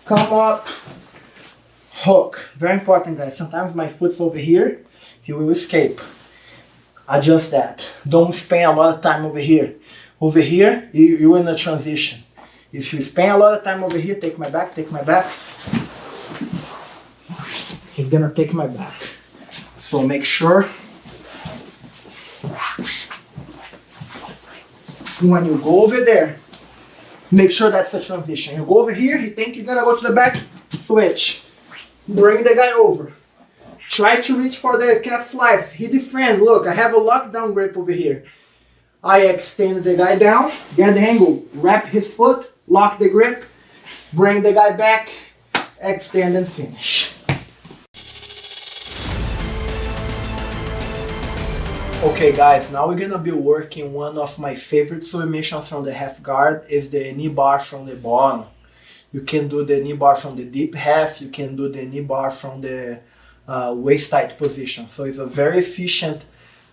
come up, hook. Very important, guys. Sometimes my foot's over here, he will escape. Adjust that. Don't spend a lot of time over here. Over here, you're in a transition. If you spend a lot of time over here, take my back, he's gonna take my back. So make sure when you go over there, make sure that's the transition. You go over here, he thinks he's gonna go to the back, switch. Bring the guy over. Try to reach for the calf slice. He defend. Look, I have a lockdown grip over here. I extend the guy down, get the angle, wrap his foot, lock the grip, bring the guy back, extend and finish. Okay guys, now we're gonna be working one of my favorite submissions from the half guard is the knee bar from the bottom. You can do the knee bar from the deep half, you can do the knee bar from the waist tight position. So it's a very efficient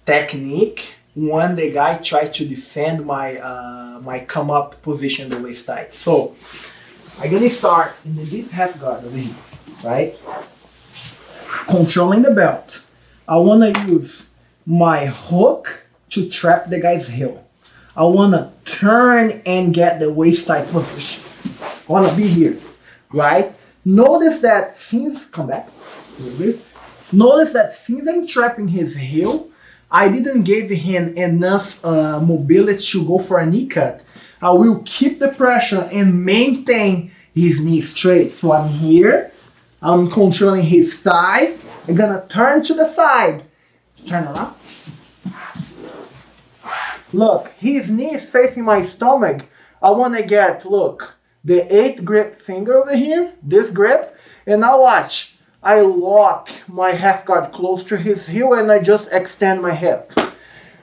technique when the guy tries to defend my my come up position the waist tight. So I'm gonna start in the deep half guard over here, right? Controlling the belt. I wanna use my hook to trap the guy's heel. I wanna turn and get the waist tight position. I wanna be here, right? Notice that since, come back, notice that since I'm trapping his heel, I didn't give him enough mobility to go for a knee cut. I will keep the pressure and maintain his knee straight. So I'm here, I'm controlling his thigh. I'm gonna turn to the side. Turn around. Look, his knee is facing my stomach. I wanna get, look, the 8th grip finger over here, this grip, and now watch. I lock my half guard close to his heel and I just extend my hip.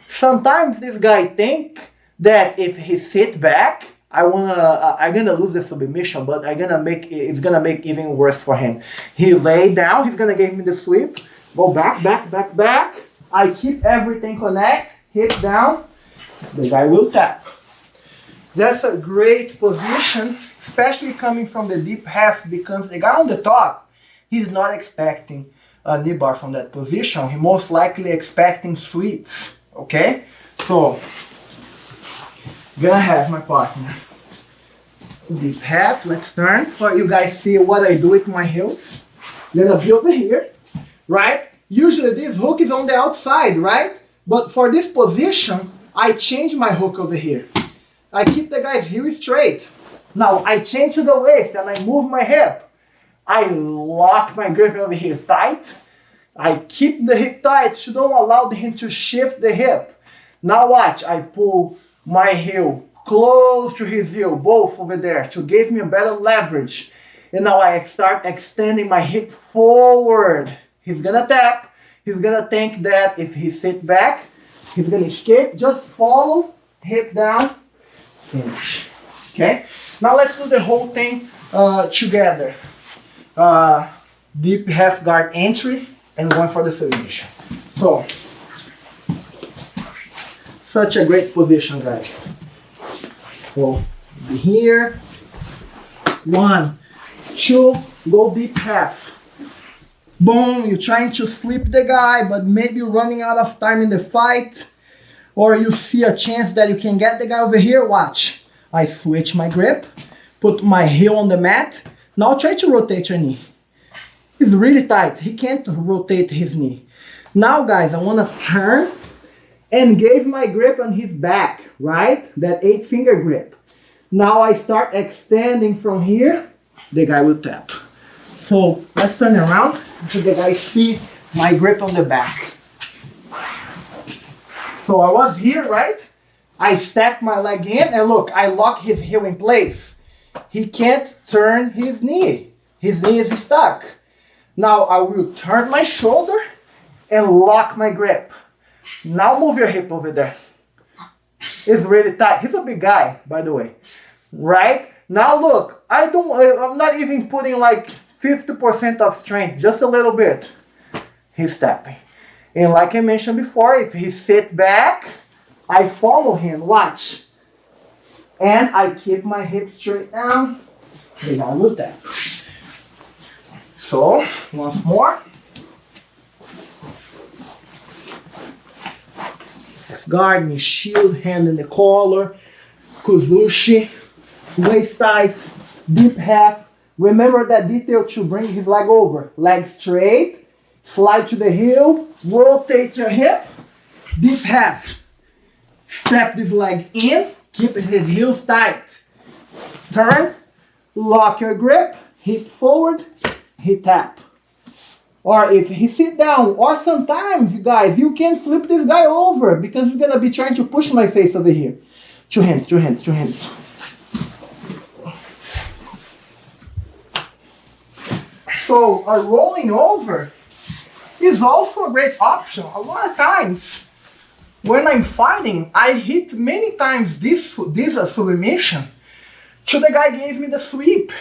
Sometimes this guy think that if he sit back, I'm gonna lose the submission, but it's gonna make even worse for him. He lay down, he's gonna give me the sweep, go back, back, back, back. I keep everything connect, hip down, the guy will tap. That's a great position, especially coming from the deep half because the guy on the top, he's not expecting a knee bar from that position. He most likely expecting sweeps, okay? So, gonna have my partner. Deep half, let's turn so you guys see what I do with my heels. Gonna be over here, right? Usually this hook is on the outside, right? But for this position, I change my hook over here. I keep the guy's heel straight. Now, I change to the waist and I move my hip. I lock my grip over here tight. I keep the hip tight to don't allow him to shift the hip. Now watch, I pull my heel close to his heel, both over there, to give me a better leverage. And now I start extending my hip forward. He's gonna tap. He's gonna think that if he sit back, he's gonna escape. Just follow, hip down, finish. Okay? Now let's do the whole thing together. Deep half guard entry and going for the submission. So, such a great position, guys. So, be here. 1, 2, go deep half. Boom, you're trying to slip the guy, but maybe you're running out of time in the fight, or you see a chance that you can get the guy over here. Watch. I switch my grip, put my heel on the mat. Now try to rotate your knee. It's really tight. He can't rotate his knee. Now, guys, I want to turn and give my grip on his back, right? That 8-finger grip. Now I start extending from here. The guy will tap. So let's turn around so the guy see my grip on the back. So I was here, right? I step my leg in and look, I lock his heel in place. He can't turn his knee. His knee is stuck. Now I will turn my shoulder and lock my grip. Now move your hip over there. It's really tight. He's a big guy, by the way. Right? Now look, I'm not even putting like 50% of strength, just a little bit. He's tapping. And like I mentioned before, if he sit back, I follow him, watch. And I keep my hips straight down. The guy will tap. So, once more. Half guard, knee shield, hand in the collar, kuzushi, waist tight, deep half. Remember that detail to bring his leg over. Leg straight, slide to the heel, rotate your hip, deep half. Step this leg in, keep his heels tight. Turn, lock your grip, hip forward, hip tap. Or if he sit down, or sometimes, guys, you can flip this guy over because he's gonna be trying to push my face over here. Two hands, two hands, two hands. So a rolling over is also a great option. A lot of times when I'm fighting, I hit many times this submission till the guy gave me the sweep.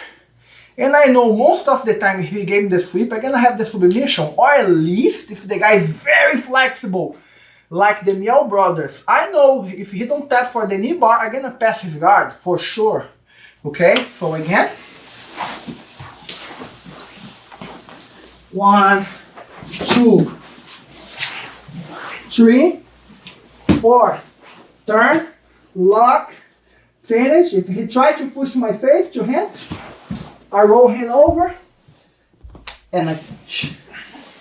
And I know most of the time if he gave me the sweep, I'm gonna have the submission. Or at least if the guy is very flexible, like the Miel brothers, I know if he don't tap for the knee bar, I'm gonna pass his guard for sure. Okay, so again. 1, 2, 3, 4. Turn, lock, finish. If he tries to push my face, 2 hands. I roll hand over, and I finish.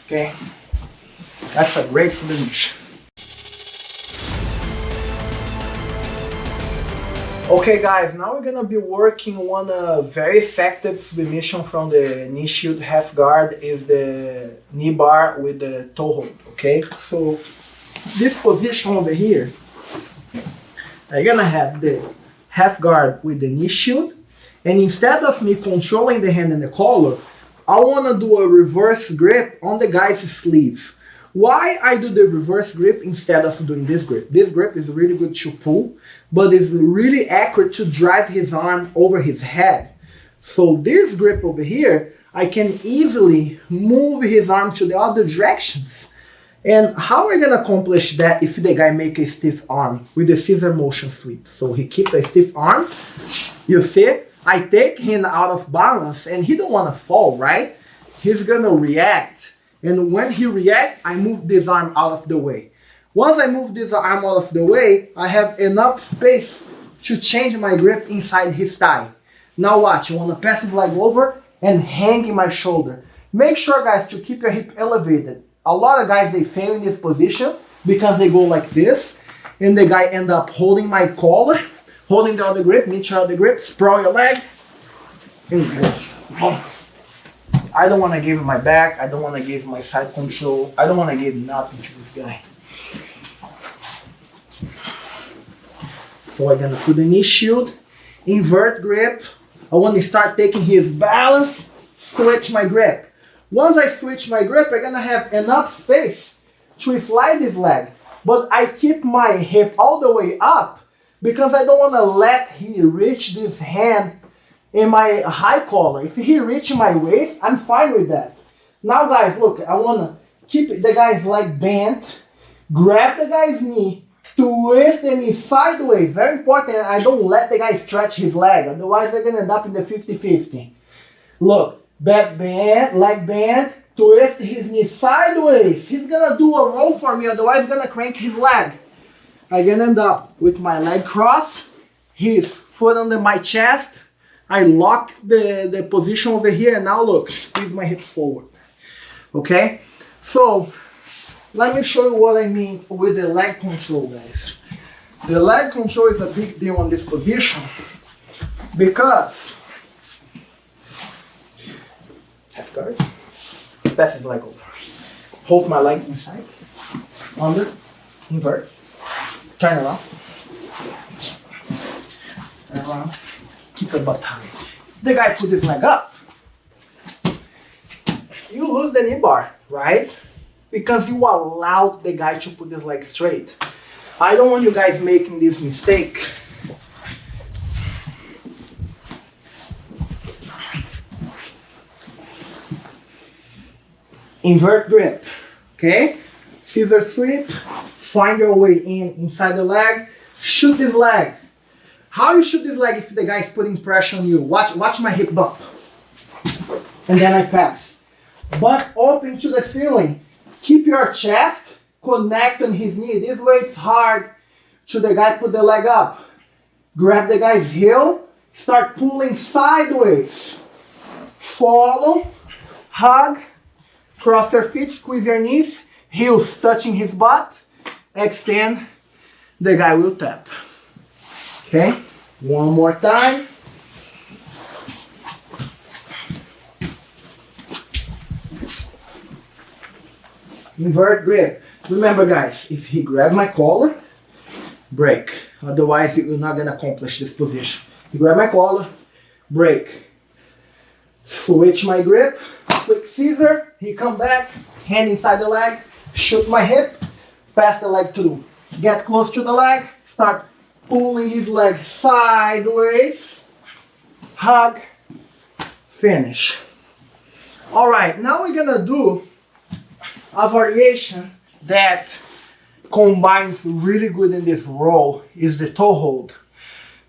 Okay? That's a great submission. Okay guys, now we're gonna be working on a very effective submission from the knee shield half guard is the knee bar with the toe hold, okay? So this position over here, I'm gonna have the half guard with the knee shield, and instead of me controlling the hand and the collar, I wanna do a reverse grip on the guy's sleeve. Why I do the reverse grip instead of doing this grip? This grip is really good to pull, but it's really accurate to drive his arm over his head. So this grip over here, I can easily move his arm to the other directions. And how are we gonna accomplish that if the guy make a stiff arm with the scissor motion sweep? So he keep a stiff arm, you see, I take him out of balance and he don't wanna fall, right? He's gonna react. And when he reacts, I move this arm out of the way. Once I move this arm out of the way, I have enough space to change my grip inside his thigh. Now watch, you want to pass his leg over and hang in my shoulder. Make sure, guys, to keep your hip elevated. A lot of guys, they fail in this position because they go like this, and the guy end up holding my collar, holding the other grip, meet your other grip, sprawl your leg, and go. I don't want to give him my back. I don't want to give him my side control. I don't want to give nothing to this guy. So I'm going to put the knee shield, invert grip. I want to start taking his balance, switch my grip. Once I switch my grip, I'm going to have enough space to slide his leg. But I keep my hip all the way up because I don't want to let him reach this hand in my high collar. If he reach my waist, I'm fine with that. Now guys, look, I want to keep the guy's leg bent, grab the guy's knee, twist the knee sideways. Very important, I don't let the guy stretch his leg, otherwise they're going to end up in the 50-50. Look, back bent, leg bent, twist his knee sideways. He's going to do a roll for me, otherwise he's going to crank his leg. I'm going to end up with my leg crossed, his foot under my chest. I lock the position over here, and now look, squeeze my hip forward. Okay? So, let me show you what I mean with the leg control, guys. The leg control is a big deal on this position because half guard, pass his leg over. Hold my leg inside, under, invert, turn around, keep your butt high. If the guy put his leg up, you lose the knee bar, right? Because you allowed the guy to put his leg straight. I don't want you guys making this mistake. Invert grip, okay? Scissor sweep, find your way inside the leg, shoot this leg. How you shoot this leg if the guy is putting pressure on you? Watch my hip bump. And then I pass. butt open to the ceiling. Keep your chest connect on his knee. This way it's hard to the guy put the leg up. Grab the guy's heel, start pulling sideways. Follow, hug, cross your feet, squeeze your knees, heels touching his butt, extend, the guy will tap. Okay, one more time. Invert grip. Remember guys, if he grab my collar, break. Otherwise you're not gonna accomplish this position. You grab my collar, break. Switch my grip, quick scissor, he come back, hand inside the leg, shoot my hip, pass the leg through. Get close to the leg, start pulling his leg sideways, hug, finish. Alright, now we're gonna do a variation that combines really good in this roll is the toe hold.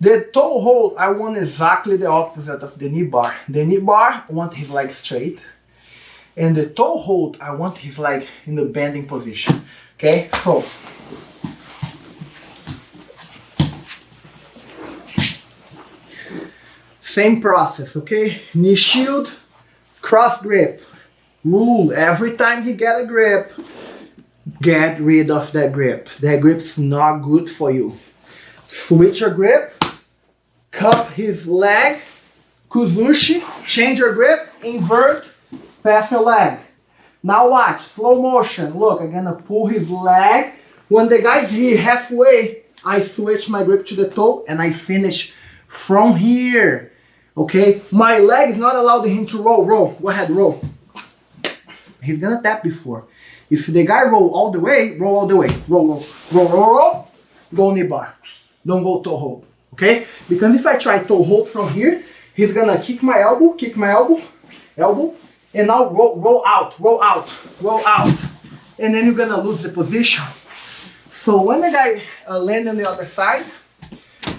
The toe hold, I want exactly the opposite of the knee bar. The knee bar, I want his leg straight. And the toe hold, I want his leg in the bending position. Okay, so. Same process, okay? Knee shield, cross grip. Rule, every time he get a grip, get rid of that grip. That grip's not good for you. Switch your grip, cup his leg, kuzushi, change your grip, invert, pass your leg. Now watch, slow motion. Look, I'm gonna pull his leg. When the guy's here halfway, I switch my grip to the toe and I finish from here. Okay, my leg is not allowed him to roll. Roll, go ahead, roll. He's gonna tap before. If the guy roll all the way, roll all the way. Roll, roll, roll, roll, roll. Go knee bar. Don't go toe hold. Okay? Because if I try toe hold from here, he's gonna kick my elbow, elbow, and now roll out, roll out, roll out. And then you're gonna lose the position. So when the guy land on the other side,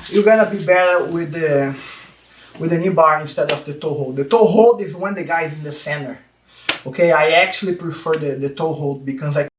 you're gonna be better with the knee bar instead of the toe hold. The toe hold is when the guy is in the center. Okay, I actually prefer the toe hold because I